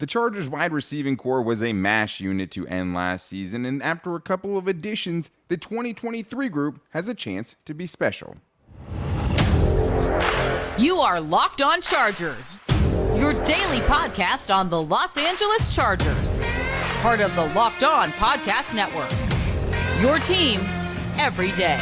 The Chargers wide receiving core was a mash unit to end last season, and after a couple of additions, the 2023 group has a chance to be special. You are Locked On Chargers, your daily podcast on the Los Angeles Chargers, part of the Locked On Podcast Network, your team every day.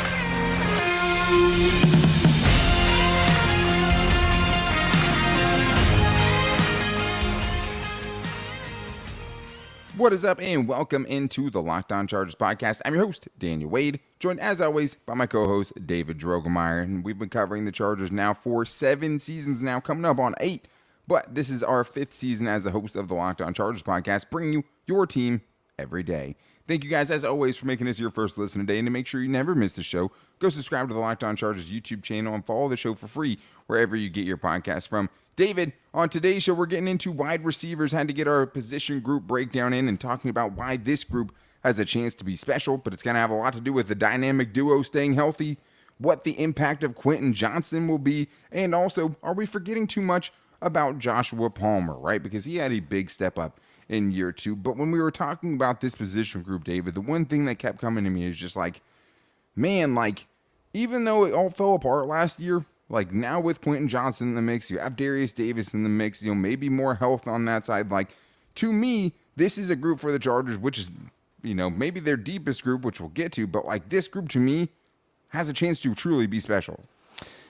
What is up, and welcome into the Locked On Chargers podcast. I'm your host, Daniel Wade, joined as always by my co-host, David Drogemeyer. And we've been covering the Chargers now for 7 seasons now, coming up on 8. But this is our 5th season as the host of the Locked On Chargers podcast, bringing you your team every day. Thank you guys, as always, for making this your first listen today. And to make sure you never miss the show, go subscribe to the Locked On Chargers YouTube channel and follow the show for free wherever you get your podcast from. David, on today's show, we're getting into wide receivers, had to get our position group breakdown in and talking about why this group has a chance to be special, but it's going to have a lot to do with the dynamic duo staying healthy, what the impact of Quentin Johnston will be, and also, are we forgetting too much about Joshua Palmer, right? Because he had a big step up in year 2. But when we were talking about this position group, David, the one thing that kept coming to me is just like, man, like, even though it all fell apart last year, like now with Quentin Johnston in the mix, you have Derius Davis in the mix, maybe more health on that side. Like, to me, this is a group for the Chargers, which is, maybe their deepest group, which we'll get to, but like this group to me has a chance to truly be special.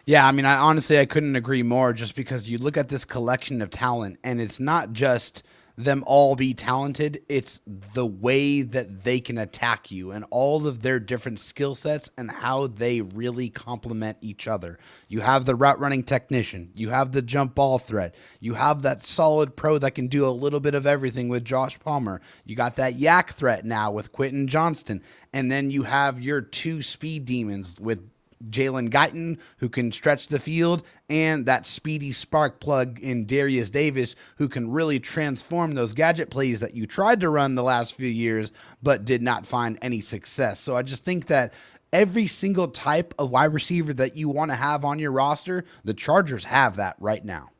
Yeah, I mean, I couldn't agree more, just because you look at this collection of talent and it's not just them all be talented, it's the way that they can attack you and all of their different skill sets and how they really complement each other. You have the route running technician, you have the jump ball threat, you have that solid pro that can do a little bit of everything with Josh Palmer, you got that yak threat now with Quentin Johnston, and then you have your 2 speed demons with Jalen Guyton, who can stretch the field, and that speedy spark plug in Derius Davis, who can really transform those gadget plays that you tried to run the last few years but did not find any success. So I just think that every single type of wide receiver that you want to have on your roster, the Chargers have that right now.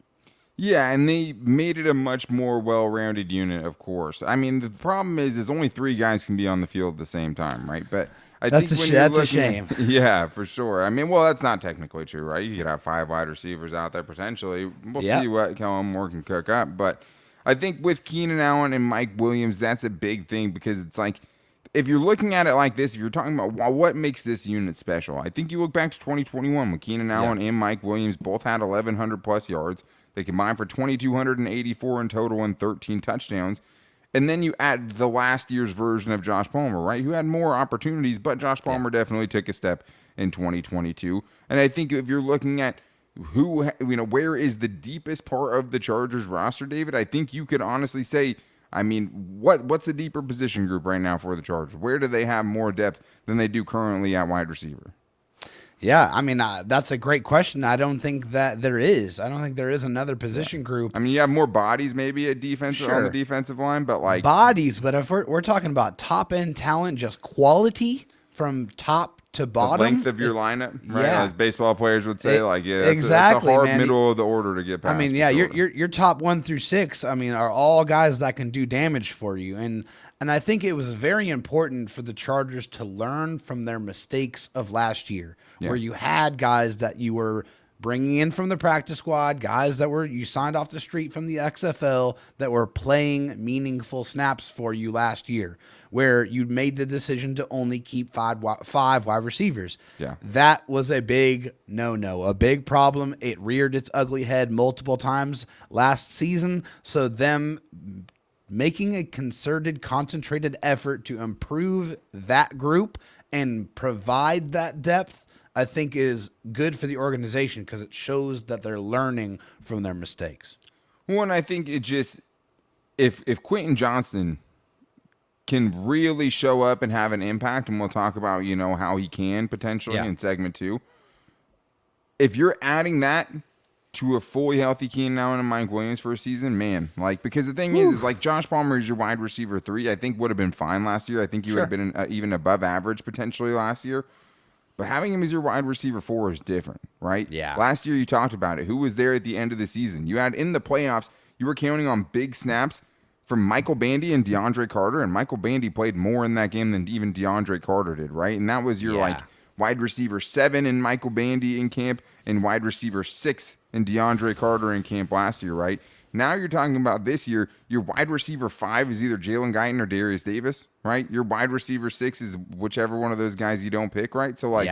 Yeah, and they made it a much more well-rounded unit, of course. I mean, the problem is only 3 guys can be on the field at the same time, right? But that's a shame. Yeah, for sure. I mean, well, that's not technically true, right? You could have 5 wide receivers out there potentially. We'll see what Kellen Moore can cook up. But I think with Keenan Allen and Mike Williams, that's a big thing, because it's like, if you're looking at it like this, if you're talking about what makes this unit special, I think you look back to 2021 when Keenan Allen and Mike Williams both had 1,100 plus yards. They combined for 2,284 in total and 13 touchdowns. And then you add the last year's version of Josh Palmer, right, who had more opportunities, but Josh Palmer definitely took a step in 2022. And I think if you're looking at where is the deepest part of the Chargers roster, David, I think you could honestly say, I mean, what's the deeper position group right now for the Chargers? Where do they have more depth than they do currently at wide receiver? Yeah, I mean, that's a great question. I don't think that there is. I don't think there is another position group. I mean, you have more bodies maybe at defense on the defensive line, but like bodies. But if we're talking about top end talent, just quality from top to bottom, the length of your lineup, right? Yeah. As baseball players would say, exactly. That's a hard middle of the order to get past. I mean, your top 1 through 6. I mean, are all guys that can do damage for you, and I think it was very important for the Chargers to learn from their mistakes of last year, where you had guys that you were bringing in from the practice squad, guys that you signed off the street from the XFL that were playing meaningful snaps for you last year, where you made the decision to only keep 5 wide receivers. Yeah. That was a big no-no, a big problem. It reared its ugly head multiple times last season. So them making a concerted, concentrated effort to improve that group and provide that depth, I think is good for the organization, because it shows that they're learning from their mistakes. One, I think it just, if Quentin Johnston can really show up and have an impact, and we'll talk about, how he can potentially in segment 2. If you're adding that to a fully healthy Keenan Allen and Mike Williams for a season, man, like, because the thing is like Josh Palmer is your wide receiver 3. I think would have been fine last year. I think you would have been even above average potentially last year. But having him as your wide receiver 4 is different, right? Yeah. Last year you talked about it. Who was there at the end of the season? You had in the playoffs, you were counting on big snaps from Michael Bandy and DeAndre Carter, and Michael Bandy played more in that game than even DeAndre Carter did, right? And that was your like wide receiver 7 in Michael Bandy in camp and wide receiver 6 in DeAndre Carter in camp last year, right? Now you're talking about this year, your wide receiver 5 is either Jalen Guyton or Derius Davis, right? Your wide receiver 6 is whichever one of those guys you don't pick, right? So, like,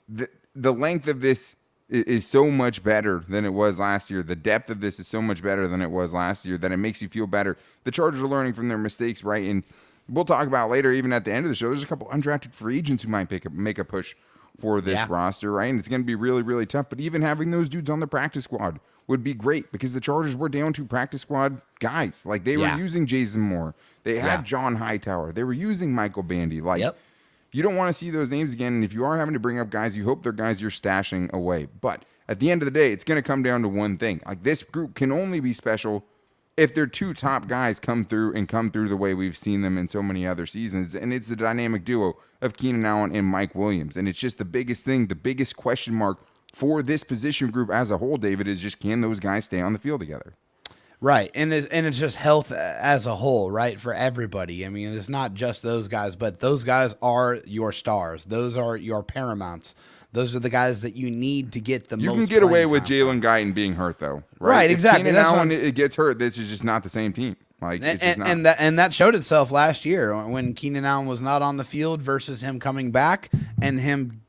the length of this is so much better than it was last year. The depth of this is so much better than it was last year that it makes you feel better. The Chargers are learning from their mistakes, right? And we'll talk about later, even at the end of the show, there's a couple undrafted free agents who might make a push for this roster, right? And it's going to be really, really tough. But even having those dudes on the practice squad would be great because the Chargers were down to practice squad guys. Like, they were using Jason Moore. They had John Hightower. They were using Michael Bandy. Like, you don't want to see those names again. And if you are having to bring up guys, you hope they're guys you're stashing away. But at the end of the day, it's going to come down to one thing. Like, this group can only be special if their 2 top guys come through the way we've seen them in so many other seasons. And it's the dynamic duo of Keenan Allen and Mike Williams. And it's just the biggest thing, the biggest question mark for this position group as a whole, David, is just, can those guys stay on the field together? Right. And it's just health as a whole, right, for everybody. I mean, it's not just those guys, but those guys are your stars. Those are your paramounts. Those are the guys that you need to get the most. You can get away with Jalen Guyton being hurt, though. Right, exactly. If Keenan Allen it gets hurt, this is just not the same team. Like, and that showed itself last year when Keenan Allen was not on the field versus him coming back and him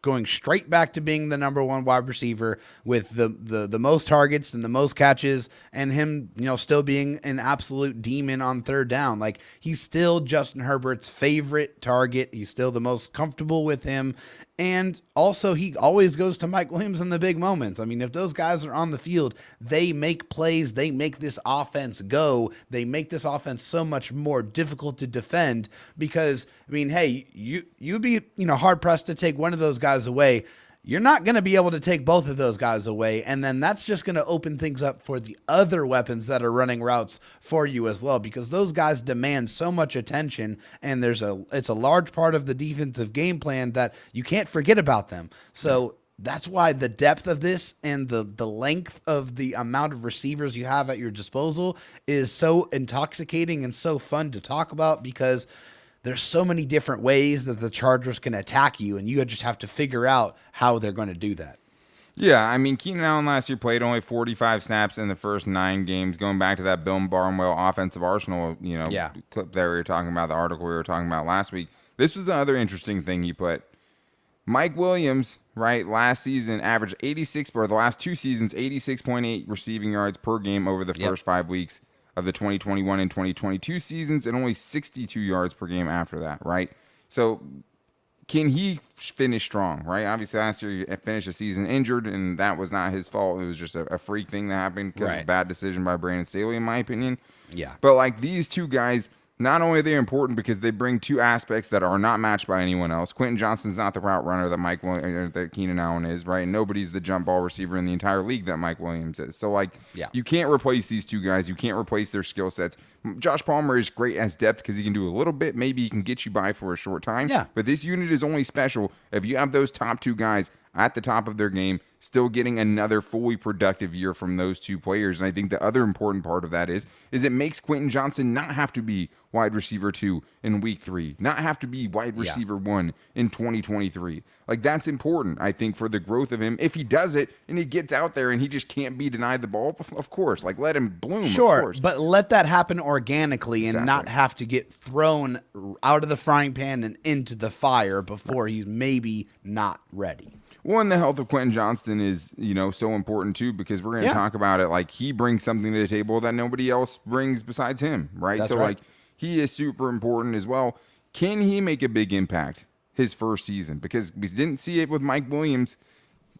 going straight back to being the number 1 wide receiver with the most targets and the most catches, and him, still being an absolute demon on third down. Like, he's still Justin Herbert's favorite target. He's still the most comfortable with him. And also, he always goes to Mike Williams in the big moments. I mean, if those guys are on the field, they make plays. They make this offense go. They make this offense so much more difficult to defend because, I mean, hey, you'd be, hard-pressed to take one of those guys away. You're not going to be able to take both of those guys away, and then that's just going to open things up for the other weapons that are running routes for you as well, because those guys demand so much attention, and it's a large part of the defensive game plan that you can't forget about them. So that's why the depth of this and the length of the amount of receivers you have at your disposal is so intoxicating and so fun to talk about, because there's so many different ways that the Chargers can attack you, and you just have to figure out how they're going to do that. Yeah, I mean, Keenan Allen last year played only 45 snaps in the first 9 games, going back to that Bill Barnwell offensive arsenal, clip that we were talking about, the article we were talking about last week. This was the other interesting thing he put. Mike Williams, right, last season averaged 86, or the last 2 seasons, 86.8 receiving yards per game over the first 5 weeks of the 2021 and 2022 seasons, and only 62 yards per game after that, right? So can he finish strong, right? Obviously, last year he finished the season injured, and that was not his fault. It was just a freak thing that happened because of a bad decision by Brandon Staley, in my opinion. Yeah. But, like, these 2 guys, not only are they important because they bring 2 aspects that are not matched by anyone else. Quentin Johnston's not the route runner that Keenan Allen is, right? And nobody's the jump ball receiver in the entire league that Mike Williams is. So, like, you can't replace these 2 guys. You can't replace their skill sets. Josh Palmer is great as depth because he can do a little bit. Maybe he can get you by for a short time. Yeah. But this unit is only special if you have those top 2 guys at the top of their game, still getting another fully productive year from those 2 players. And I think the other important part of that is it makes Quentin Johnston not have to be wide receiver 2 in week 3, not have to be wide receiver 1 in 2023. Like, that's important, I think, for the growth of him. If he does it and he gets out there and he just can't be denied the ball, of course, like, let him bloom. Sure, of course. But let that happen organically and not have to get thrown out of the frying pan and into the fire before he's maybe not ready. Well, and the health of Quentin Johnston is, so important too, because we're going to talk about it. Like, he brings something to the table that nobody else brings besides him, right? That's right. Like, he is super important as well. Can he make a big impact his first season? Because we didn't see it with Mike Williams.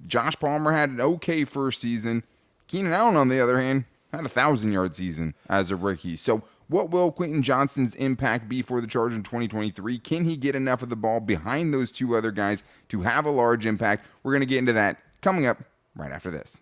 Josh Palmer had an okay first season. Keenan Allen, on the other hand, had a 1,000-yard season as a rookie. So what will Quentin Johnston's impact be for the Chargers in 2023? Can he get enough of the ball behind those 2 other guys to have a large impact? We're going to get into that coming up right after this.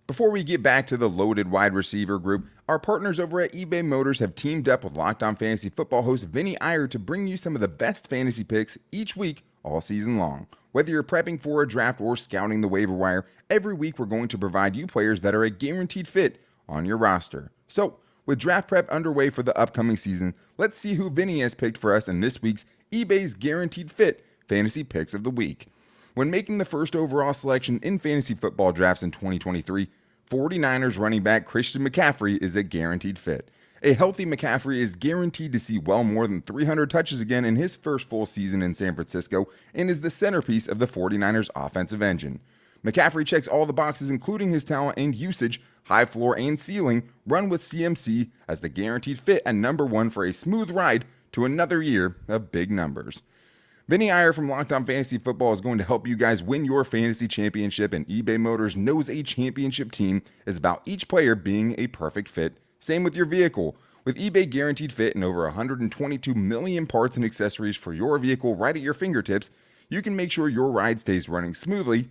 Before we get back to the loaded wide receiver group, our partners over at eBay Motors have teamed up with Locked On Fantasy Football host Vinny Iyer to bring you some of the best fantasy picks each week all season long. Whether you're prepping for a draft or scouting the waiver wire, every week we're going to provide you players that are a guaranteed fit on your roster. So, with draft prep underway for the upcoming season, let's see who Vinny has picked for us in this week's eBay's Guaranteed Fit Fantasy Picks of the Week. When making the first overall selection in fantasy football drafts in 2023, 49ers running back Christian McCaffrey is a guaranteed fit. A healthy McCaffrey is guaranteed to see well more than 300 touches again in his first full season in San Francisco and is the centerpiece of the 49ers offensive engine. McCaffrey checks all the boxes including his talent and usage, high floor and ceiling, run with CMC as the guaranteed fit and number one for a smooth ride to another year of big numbers. Vinny Iyer from Locked On Fantasy Football is going to help you guys win your fantasy championship, and eBay Motors knows a championship team is about each player being a perfect fit. Same with your vehicle. With eBay Guaranteed Fit and over 122 million parts and accessories for your vehicle right at your fingertips, you can make sure your ride stays running smoothly.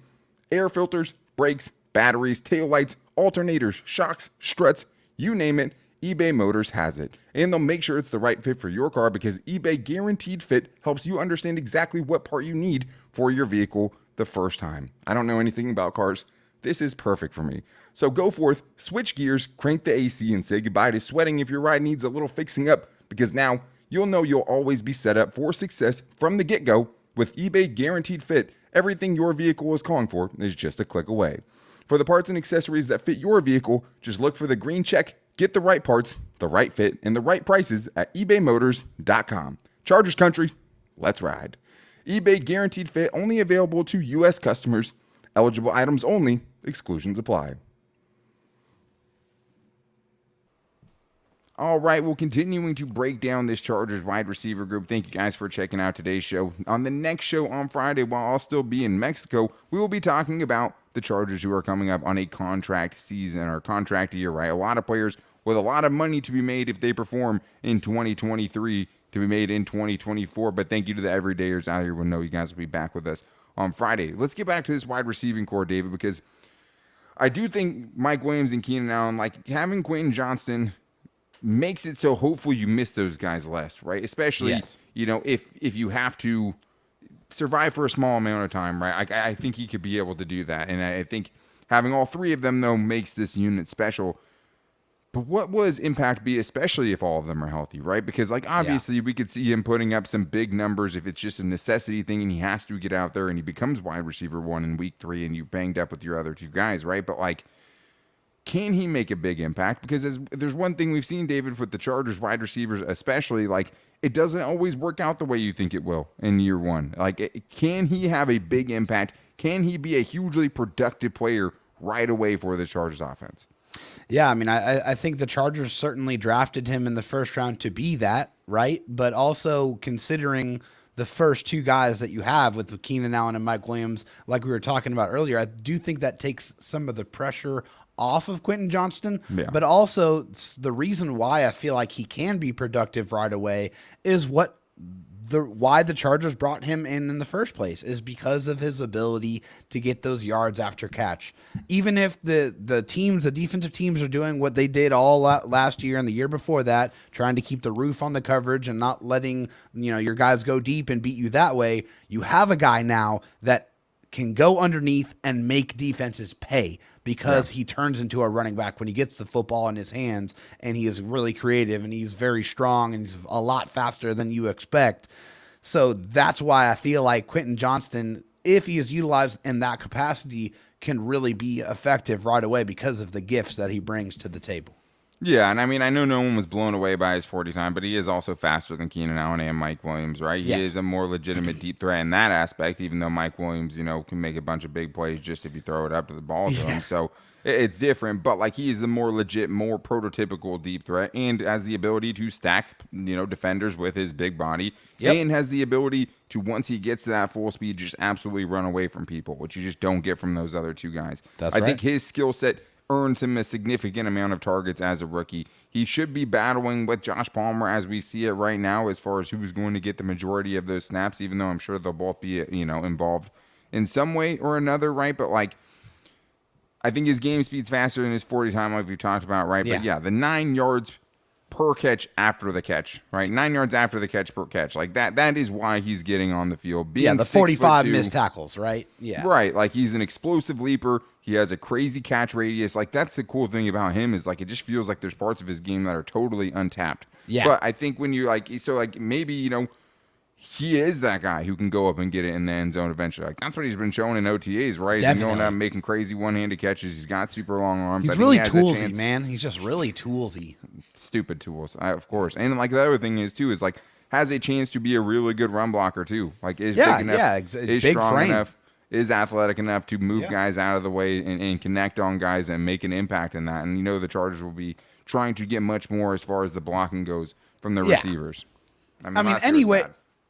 Air filters, brakes, batteries, taillights, alternators, shocks, struts, you name it, eBay Motors has it. And they'll make sure it's the right fit for your car because eBay Guaranteed Fit helps you understand exactly what part you need for your vehicle the first time. I don't know anything about cars. This is perfect for me. So go forth, switch gears, crank the AC, and say goodbye to sweating if your ride needs a little fixing up because now you'll know you'll always be set up for success from the get-go with eBay Guaranteed Fit. Everything your vehicle is calling for is just a click away. For the parts and accessories that fit your vehicle, just look for the green check. Get the right parts, the right fit, and the right prices at ebaymotors.com. Chargers country, let's ride. eBay Guaranteed Fit only available to U.S. customers. Eligible items only. Exclusions apply. All right, well, continuing to break down this Chargers wide receiver group. Thank you guys for checking out today's show. On the next show on Friday, while I'll still be in Mexico, we will be talking about the Chargers who are coming up on a contract season or contract year, right? A lot of players with a lot of money to be made if they perform in 2023 to be made in 2024. But thank you to the everydayers out here. We'll know you guys will be back with us on Friday. Let's get back to this wide receiving core, David, because I do think Mike Williams and Keenan Allen, like having Quentin Johnston makes it so hopefully you miss those guys less, right? Especially, Yes. you know, if you have to survive for a small amount of time, right? I think he could be able to do that. And I think having all three of them, though, makes this unit special. But what was impact be, especially if all of them are healthy, right? Because, like, obviously we could see him putting up some big numbers if it's just a necessity thing and he has to get out there and he becomes wide receiver one in week 3 and you banged up with your other two guys, right? But, like, can he make a big impact? Because there's one thing we've seen, David, with the Chargers wide receivers, especially, like, it doesn't always work out the way you think it will in year one. Like, can he have a big impact? Can he be a hugely productive player right away for the Chargers offense? Yeah, I mean, I think the Chargers certainly drafted him in the first round to be that, right? But also considering the first two guys that you have with Keenan Allen and Mike Williams, like we were talking about earlier, I do think that takes some of the pressure off of Quentin Johnston. Yeah. But also the reason why I feel like he can be productive right away is why the Chargers brought him in the first place is because of his ability to get those yards after catch. Even if the defensive teams are doing what they did all last year and the year before that, trying to keep the roof on the coverage and not letting, your guys go deep and beat you that way, you have a guy now that can go underneath and make defenses pay because he turns into a running back when he gets the football in his hands, and he is really creative and he's very strong and he's a lot faster than you expect. So that's why I feel like Quentin Johnston, if he is utilized in that capacity, can really be effective right away because of the gifts that he brings to the table. Yeah, and I mean, I know no one was blown away by his 40 time, but he is also faster than Keenan Allen and Mike Williams, right? He is a more legitimate deep threat in that aspect, even though Mike Williams, can make a bunch of big plays just if you throw it up to the ball to him. So it's different, but like he is the more legit, more prototypical deep threat and has the ability to stack, defenders with his big body and has the ability to, once he gets to that full speed, just absolutely run away from people, which you just don't get from those other two guys. I think his skill set earns him a significant amount of targets as a rookie. He should be battling with Josh Palmer as we see it right now as far as who's going to get the majority of those snaps, even though I'm sure they'll both be, involved in some way or another, right? But, like, I think his game speed's faster than his 40 time, like we've talked about, right? Yeah. But yeah, the 9 yards per catch after the catch, right? 9 yards after the catch per catch. Like that is why he's getting on the field. Being the 45 6'2", missed tackles, right? Yeah. Right. Like he's an explosive leaper. He has a crazy catch radius. Like that's the cool thing about him is like it just feels like there's parts of his game that are totally untapped. Yeah. But I think when you maybe, he is that guy who can go up and get it in the end zone eventually. Like that's what he's been showing in OTAs, right? He's going out and making crazy one-handed catches. He's got super long arms. He's really toolsy, man. He's just really toolsy. Stupid tools, of course. And like the other thing is too is like has a chance to be a really good run blocker too. Like is big enough, is big strong frame. enough, is athletic enough to move guys out of the way and connect on guys and make an impact in that. And the Chargers will be trying to get much more as far as the blocking goes from the receivers. I mean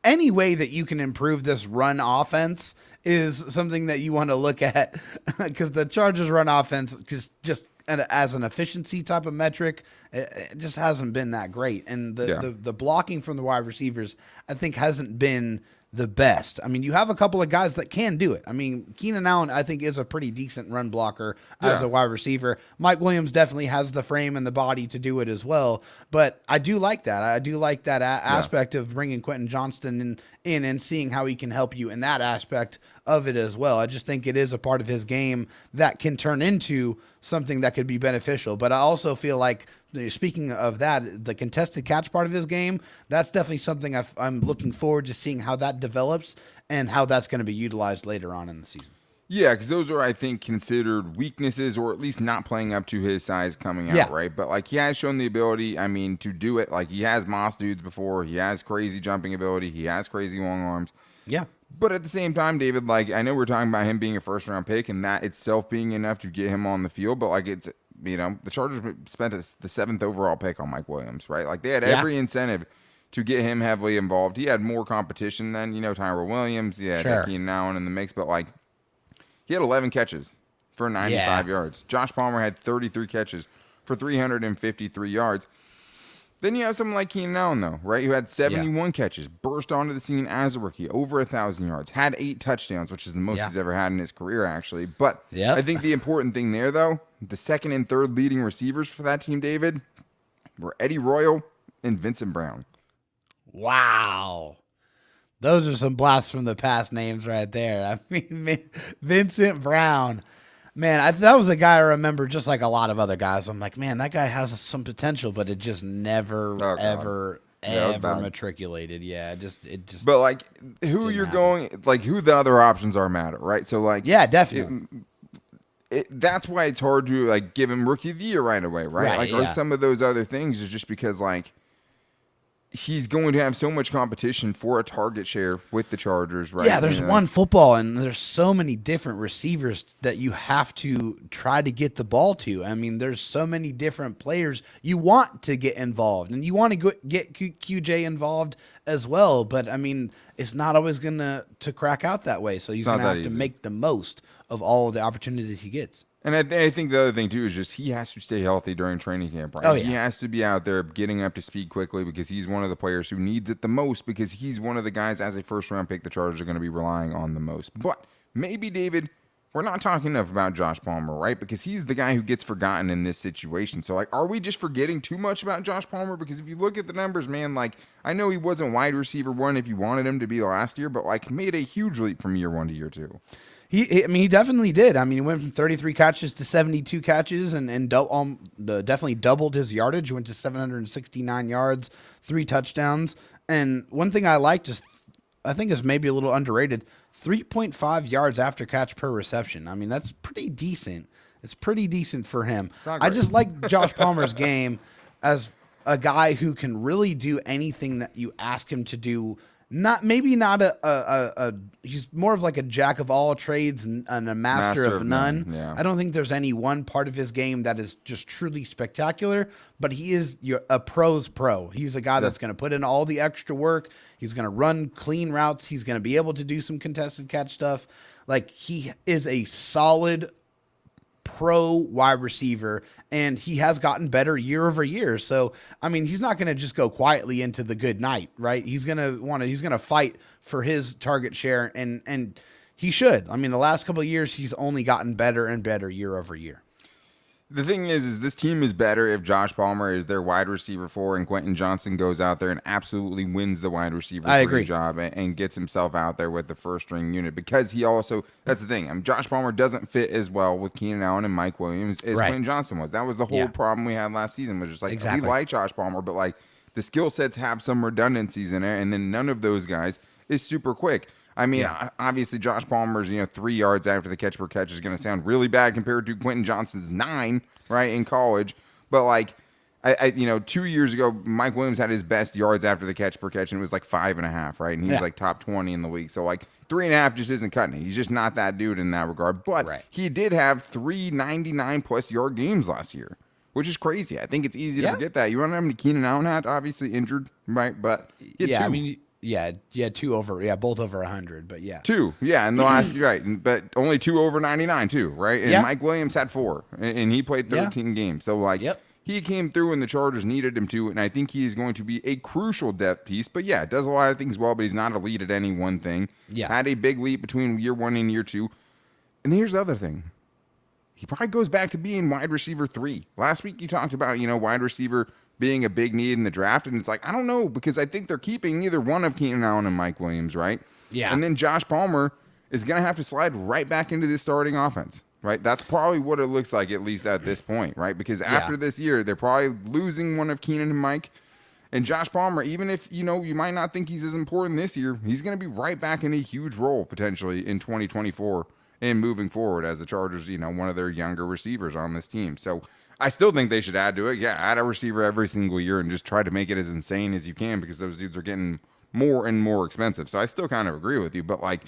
any way that you can improve this run offense is something that you want to look at because the Chargers run offense just as an efficiency type of metric, it just hasn't been that great. And the blocking from the wide receivers, I think, hasn't been the best. I mean, you have a couple of guys that can do it. I mean, Keenan Allen, I think, is a pretty decent run blocker as a wide receiver. Mike Williams definitely has the frame and the body to do it as well. But I do like that. I do like that aspect of bringing Quentin Johnston in and seeing how he can help you in that aspect of it as well. I just think it is a part of his game that can turn into something that could be beneficial. But I also feel like, speaking of that, the contested catch part of his game, that's definitely something I'm looking forward to seeing how that develops and how that's going to be utilized later on in the season. Yeah, because those are, I think, considered weaknesses or at least not playing up to his size coming out, right? But, like, he has shown the ability, to do it. Like, he has moss dudes before. He has crazy jumping ability. He has crazy long arms. Yeah. But at the same time, David, like, I know we're talking about him being a first-round pick and that itself being enough to get him on the field, but, like, it's, the Chargers spent the 7th overall pick on Mike Williams, right? Like, they had every incentive to get him heavily involved. He had more competition than, Tyrell Williams. Yeah, Keenan Allen in the mix, but, like, he had 11 catches for 95 yards. Josh Palmer had 33 catches for 353 yards. Then you have someone like Keenan Allen, though, right, who had 71 catches, burst onto the scene as a rookie, over 1,000 yards, had 8 touchdowns, which is the most he's ever had in his career, actually. But I think the important thing there, though, the second and third leading receivers for that team, David, were Eddie Royal and Vincent Brown. Wow. Those are some blasts from the past names right there. I mean, Vincent Brown. Man, that was a guy I remember just like a lot of other guys. I'm like, man, that guy has some potential, but it just never, ever matriculated. Yeah, it just. But, like, who you're going, like, who the other options are matter, right? So, like. Yeah, definitely. That's why it's hard to, like, give him Rookie of the Year right away, right? Or some of those other things is just because, like, he's going to have so much competition for a target share with the Chargers, right? Yeah, there's one football, and there's so many different receivers that you have to try to get the ball to. I mean, there's so many different players you want to get involved, and you want to get QJ involved as well. But, I mean, it's not always going to crack out that way, so he's going to have to make the most of all the opportunities he gets. And I think the other thing, too, is just he has to stay healthy during training camp, right? He has to be out there getting up to speed quickly because he's one of the players who needs it the most because he's one of the guys as a first-round pick the Chargers are going to be relying on the most. But maybe, David, we're not talking enough about Josh Palmer, right? Because he's the guy who gets forgotten in this situation. So, like, are we just forgetting too much about Josh Palmer? Because if you look at the numbers, man, like, I know he wasn't wide receiver 1 if you wanted him to be last year, but, like, made a huge leap from year 1 to year 2. He definitely did. I mean, he went from 33 catches to 72 catches and definitely doubled his yardage. Went to 769 yards, 3 touchdowns. And one thing I like, I think is maybe a little underrated, 3.5 yards after catch per reception. I mean, that's pretty decent. It's pretty decent for him. I just like Josh Palmer's game as a guy who can really do anything that you ask him to do. He's more of like a jack of all trades and a master of none. Yeah. I don't think there's any one part of his game that is just truly spectacular, but he is a pro's pro. He's a guy that's going to put in all the extra work. He's going to run clean routes. He's going to be able to do some contested catch stuff. Like, he is a solid pro wide receiver, and he has gotten better year over year. So, I mean, he's not going to just go quietly into the good night, right? He's going to fight for his target share, and He should. I mean, the last couple of years, he's only gotten better and better year over year. The thing is this team is better if Josh Palmer is their wide receiver 4 and Quentin Johnston goes out there and absolutely wins the wide receiver 3 job and gets himself out there with the first string unit, because he also, that's the thing. Josh Palmer doesn't fit as well with Keenan Allen and Mike Williams as Quentin Johnston was. That was the whole problem we had last season, was just like, we like Josh Palmer, but like the skill sets have some redundancies in it, and then none of those guys is super quick. I mean, obviously, Josh Palmer's 3 yards after the catch per catch is going to sound really bad compared to Quentin Johnston's 9, right, in college. But like, 2 years ago, Mike Williams had his best yards after the catch per catch, and it was like 5.5, right? And he was like top 20 in the league. So like 3.5 just isn't cutting it. He's just not that dude in that regard. But he did have 3 99+ yard games last year, which is crazy. I think it's easy to forget that. You want to know how many Keenan Allen had? Obviously injured, right? But he had 2. I mean. Yeah, 2 over, both over 100, but 2, in the last, right, but only 2 over 99 too, right? And Mike Williams had 4, and he played 13 games. So like, he came through and the Chargers needed him to, and I think he is going to be a crucial depth piece. But does a lot of things well, but he's not elite at any one thing. Had a big leap between year 1 and year 2. And here's the other thing. He probably goes back to being wide receiver 3. Last week you talked about, wide receiver being a big need in the draft, and it's like, I don't know, because I think they're keeping either one of Keenan Allen and Mike Williams, right? And then Josh Palmer is going to have to slide right back into the starting offense, right? That's probably what it looks like, at least at this point, right? Because after this year, they're probably losing one of Keenan and Mike. And Josh Palmer, even if, you might not think he's as important this year, he's going to be right back in a huge role potentially in 2024 and moving forward as the Chargers, one of their younger receivers on this team. So I still think they should add to it. Add a receiver every single year and just try to make it as insane as you can, because those dudes are getting more and more expensive. So I still kind of agree with you, but like,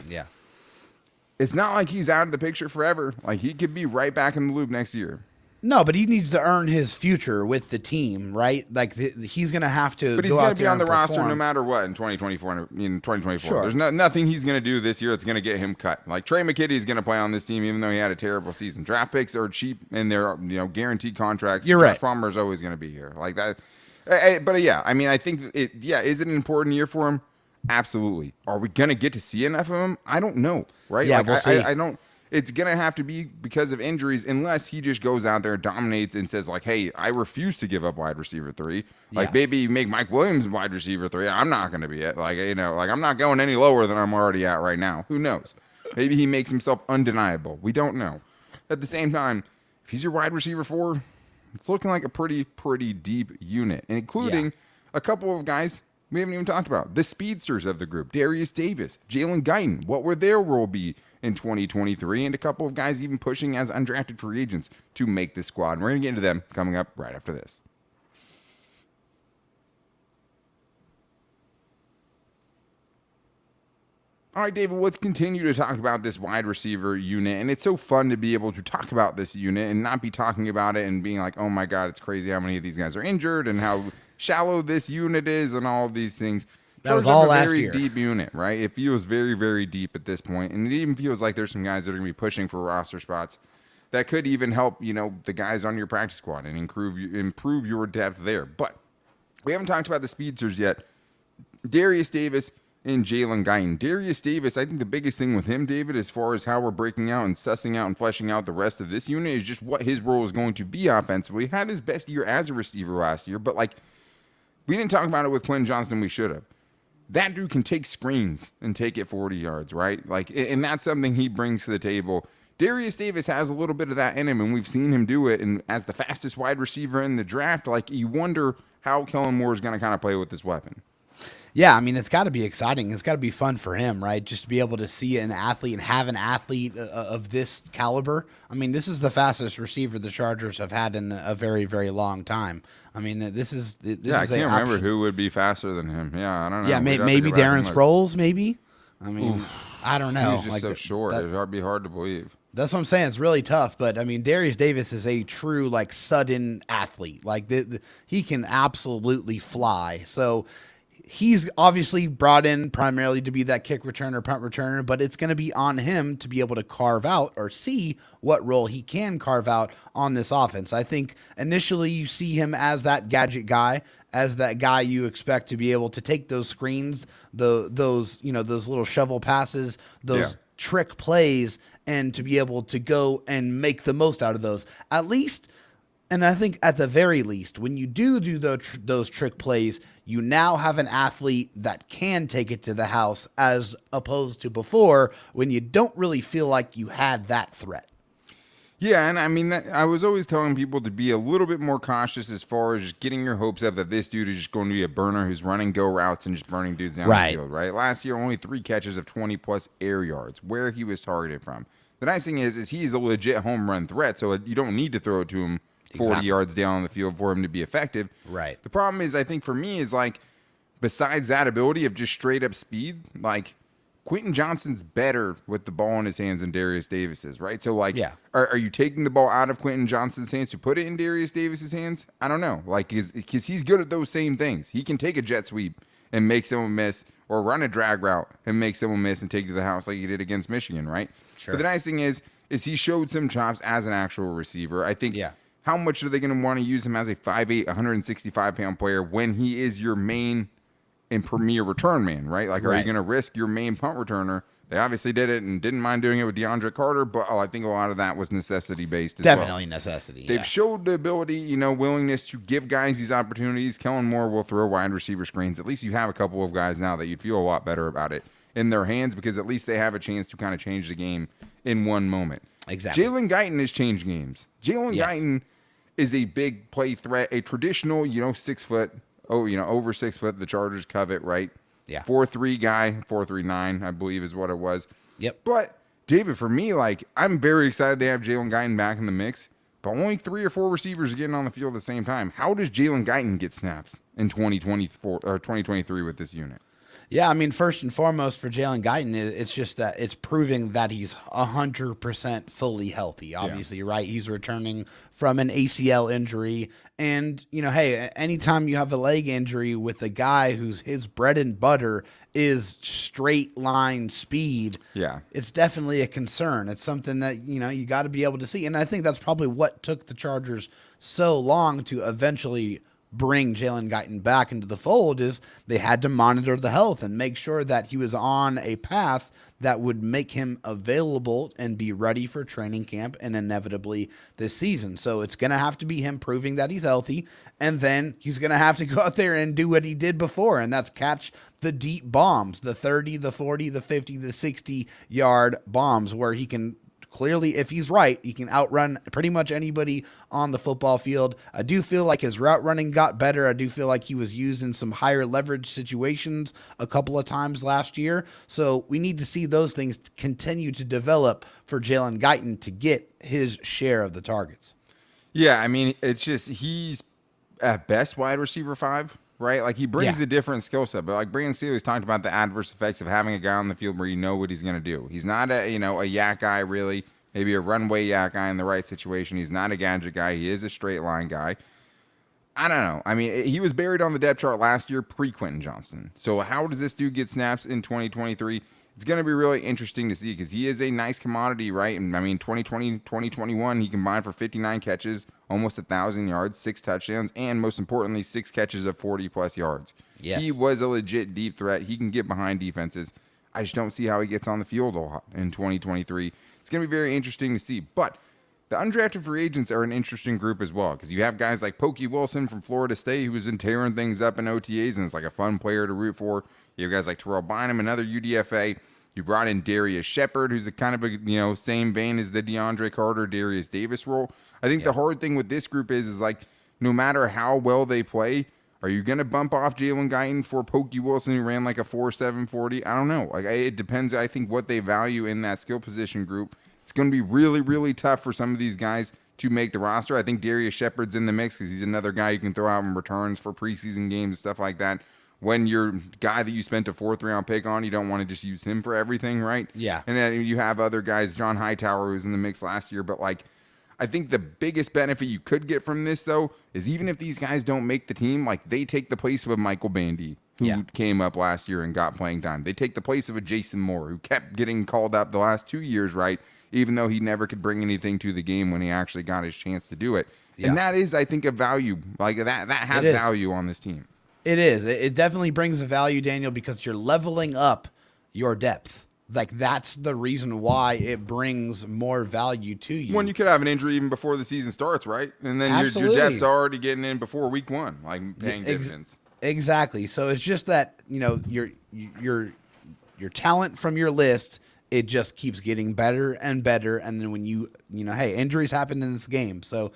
it's not like he's out of the picture forever. Like, he could be right back in the loop next year. No, but he needs to earn his future with the team, right? Like, he's going to have to. But he's going to be on the roster no matter what in 2024. In 2024, sure. There's nothing he's going to do this year that's going to get him cut. Like, Trey McKitty is going to play on this team, even though he had a terrible season. Draft picks are cheap and they're guaranteed contracts. You're right. Josh Palmer is always going to be here like that. But I mean, I think is it an important year for him? Absolutely. Are we going to get to see enough of him? I don't know. Right? Yeah, like, we'll see. I don't. It's going to have to be because of injuries, unless he just goes out there, dominates, and says, like, hey, I refuse to give up wide receiver 3. Like, maybe make Mike Williams wide receiver 3. I'm not going to be it. Like, like, I'm not going any lower than I'm already at right now. Who knows? Maybe he makes himself undeniable. We don't know. At the same time, if he's your wide receiver 4, it's looking like a pretty deep unit, and including a couple of guys we haven't even talked about. The speedsters of the group, Derius Davis, Jalen Guyton. What would their role be in 2023? And a couple of guys even pushing as undrafted free agents to make this squad. And we're going to get into them coming up right after this. All right, David, let's continue to talk about this wide receiver unit. And it's so fun to be able to talk about this unit and not be talking about it and being like, oh my God, it's crazy how many of these guys are injured and how shallow this unit is and all of these things. That was all last year. Very deep unit, right? It feels very deep at this point, and it even feels like there's some guys that are going to be pushing for roster spots that could even help, the guys on your practice squad and improve your depth there. But we haven't talked about the speedsters yet. Derius Davis and Jalen Guyton. Derius Davis, I think the biggest thing with him, David, as far as how we're breaking out and sussing out and fleshing out the rest of this unit, is just what his role is going to be offensively. He had his best year as a receiver last year, but like, we didn't talk about it with Quentin Johnston. We should have. That dude can take screens and take it 40 yards, right? Like, and that's something he brings to the table. Derius Davis has a little bit of that in him, and we've seen him do it. And as the fastest wide receiver in the draft, like, you wonder how Kellen Moore is going to kind of play with this weapon. Yeah, I mean, it's got to be exciting. It's got to be fun for him, right? Just to be able to see an athlete and have an athlete of this caliber. I mean, this is the fastest receiver the Chargers have had in a very long time. I mean, this is I can't remember who would be faster than him. Yeah, I don't know. Yeah, maybe Darren Sproles, maybe. I mean, I don't know. He's just so short. It'd be hard to believe. That's what I'm saying. It's really tough. But, I mean, Derius Davis is a true, like, sudden athlete. Like, he can absolutely fly. So he's obviously brought in primarily to be that kick returner, punt returner, but it's going to be on him to be able to carve out or see what role he can carve out on this offense. I think initially you see him as that gadget guy, as that guy you expect to be able to take those screens, those little shovel passes, those trick plays and to be able to go and make the most out of those. At least, and I think at the very least, when you do those trick plays, you now have an athlete that can take it to the house, as opposed to before when you don't really feel like you had that threat. Yeah, and I mean, I was always telling people to be a little bit more cautious as far as just getting your hopes up that this dude is just going to be a burner who's running go routes and just burning dudes down the field, right? Last year, only 3 catches of 20-plus air yards, where he was targeted from. The nice thing is he's a legit home run threat, so you don't need to throw it to him 40 yards down the field for him to be effective. Right. The problem is, I think for me, is like, besides that ability of just straight up speed, like, Quentin Johnston's better with the ball in his hands than Derius Davis is, right? So, like, are you taking the ball out of Quentin Johnston's hands to put it in Derius Davis's hands? I don't know. Like, because he's good at those same things. He can take a jet sweep and make someone miss, or run a drag route and make someone miss and take it to the house like he did against Michigan, right? Sure. But the nice thing is he showed some chops as an actual receiver. I think, how much are they going to want to use him as a 5'8", 165-pound player when he is your main and premier return man, right? Like, are you going to risk your main punt returner? They obviously did it and didn't mind doing it with DeAndre Carter, but I think a lot of that was necessity-based as Definitely well. necessity. They've showed the ability, willingness to give guys these opportunities. Kellen Moore will throw wide receiver screens. At least you have a couple of guys now that you'd feel a lot better about it in their hands, because at least they have a chance to kind of change the game in one moment. Exactly. Jalen Guyton has changed games. Jalen Guyton is a big play threat, a traditional, 6 foot, over 6 foot, the Chargers covet, right? Yeah. 4'3" guy, 4'3", I believe is what it was. Yep. But, David, for me, like, I'm very excited they have Jalen Guyton back in the mix, but only 3 or 4 receivers are getting on the field at the same time. How does Jalen Guyton get snaps in 2024 or 2023 with this unit? Yeah, I mean, first and foremost for Jalen Guyton, it's just that it's proving that he's 100% fully healthy. Obviously, right? He's returning from an ACL injury. And, hey, anytime you have a leg injury with a guy who's his bread and butter is straight line speed, it's definitely a concern. It's something that, you got to be able to see. And I think that's probably what took the Chargers so long to eventually bring Jalen Guyton back into the fold, is they had to monitor the health and make sure that he was on a path that would make him available and be ready for training camp and inevitably this season. So it's going to have to be him proving that he's healthy, and then he's going to have to go out there and do what he did before, and that's catch the deep bombs, the 30, the 40, the 50, the 60-yard bombs, where he can clearly, if he's right, he can outrun pretty much anybody on the football field. I do feel like his route running got better. I do feel like he was used in some higher leverage situations a couple of times last year. So we need to see those things continue to develop for Jalen Guyton to get his share of the targets. Yeah, I mean, it's just he's at best wide receiver 5. Right? Like, he brings a different skill set, but like Brandon Staley's talked about the adverse effects of having a guy on the field where you know what he's going to do. He's not a yak guy, really, maybe a runway yak guy in the right situation. He's not a gadget guy. He is a straight line guy. I don't know. I mean, he was buried on the depth chart last year pre-Quentin Johnston. So how does this dude get snaps in 2023? It's going to be really interesting to see, because he is a nice commodity, right? And I mean, 2020, 2021, he combined for 59 catches, almost 1,000 yards, 6 touchdowns, and most importantly, 6 catches of 40-plus yards. Yes. He was a legit deep threat. He can get behind defenses. I just don't see how he gets on the field a lot in 2023. It's going to be very interesting to see. But the undrafted free agents are an interesting group as well, because you have guys like Pokey Wilson from Florida State, who's been tearing things up in OTAs, and it's like a fun player to root for. You have guys like Terrell Bynum, another UDFA. You brought in Darius Shepard, who's a kind of a same vein as the DeAndre Carter, Derius Davis role. I think the hard thing with this group is like, no matter how well they play, are you going to bump off Jalen Guyton for Pokey Wilson, who ran like a 4.7 40? I don't know. Like, it depends, I think, what they value in that skill position group. It's going to be really, really tough for some of these guys to make the roster. I think Darius Shepard's in the mix because he's another guy you can throw out in returns for preseason games and stuff like that. When your guy that you spent a 4th round pick on, you don't want to just use him for everything, right? Yeah. And then you have other guys, John Hightower, who's in the mix last year. But, like, I think the biggest benefit you could get from this, though, is even if these guys don't make the team, like, they take the place of a Michael Bandy, who came up last year and got playing time. They take the place of a Jason Moore, who kept getting called up the last 2 years, right? Even though he never could bring anything to the game when he actually got his chance to do it. Yeah. And that is, I think, a value. Like, that has value on this team. It is. It definitely brings a value, Daniel, because you're leveling up your depth. like that's the reason why it brings more value to you. When you could have an injury even before the season starts, right? And then your depth's already getting in before week one, like paying dividends. Exactly. So it's just that, your talent from your list, it just keeps getting better and better. And then when hey, injuries happen in this game. So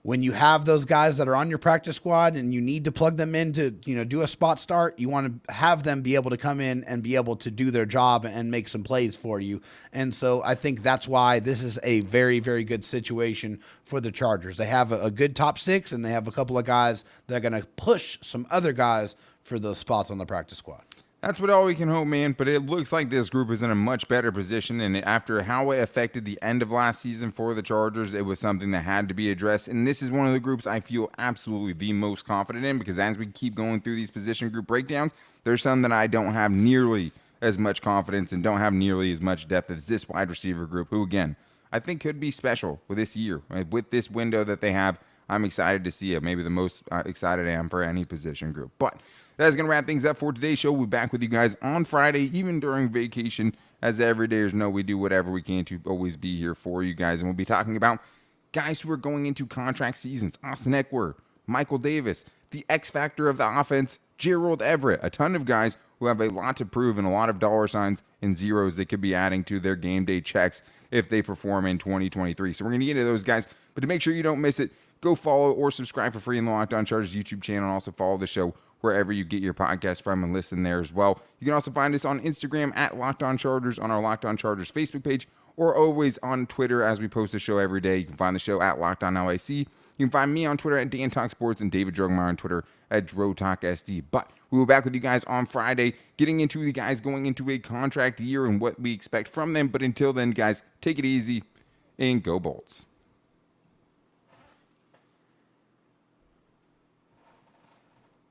when you have those guys that are on your practice squad and you need to plug them in to, do a spot start, you want to have them be able to come in and be able to do their job and make some plays for you. And so I think that's why this is a very, very good situation for the Chargers. They have a good top six, and they have a couple of guys that are going to push some other guys for those spots on the practice squad. That's what all we can hope, man. But it looks like this group is in a much better position. And after how it affected the end of last season for the Chargers, it was something that had to be addressed. And this is one of the groups I feel absolutely the most confident in, because as we keep going through these position group breakdowns, there's some that I don't have nearly as much confidence and don't have nearly as much depth as this wide receiver group, who, again, I think could be special with this year. Right? With this window that they have, I'm excited to see it. Maybe the most excited I am for any position group. But that's going to wrap things up for today's show. We'll be back with you guys on Friday, even during vacation. As everydayers know, we do whatever we can to always be here for you guys. And we'll be talking about guys who are going into contract seasons. Austin Eckler, Michael Davis, the X factor of the offense, Gerald Everett. A ton of guys who have a lot to prove and a lot of dollar signs and zeros they could be adding to their game day checks if they perform in 2023. So we're going to get into those guys. But to make sure you don't miss it, go follow or subscribe for free in the Locked On Chargers YouTube channel, and also follow the show wherever you get your podcast from and listen there as well. You can also find us on Instagram at Locked On Chargers, on our Locked On Chargers Facebook page, or always on Twitter as we post the show every day. You can find the show at Locked On LAC. You can find me on Twitter at Dan Talk Sports and David Drogemeyer on Twitter at DroTalkSD. But we will be back with you guys on Friday, getting into the guys going into a contract year and what we expect from them. But until then, guys, take it easy and go Bolts.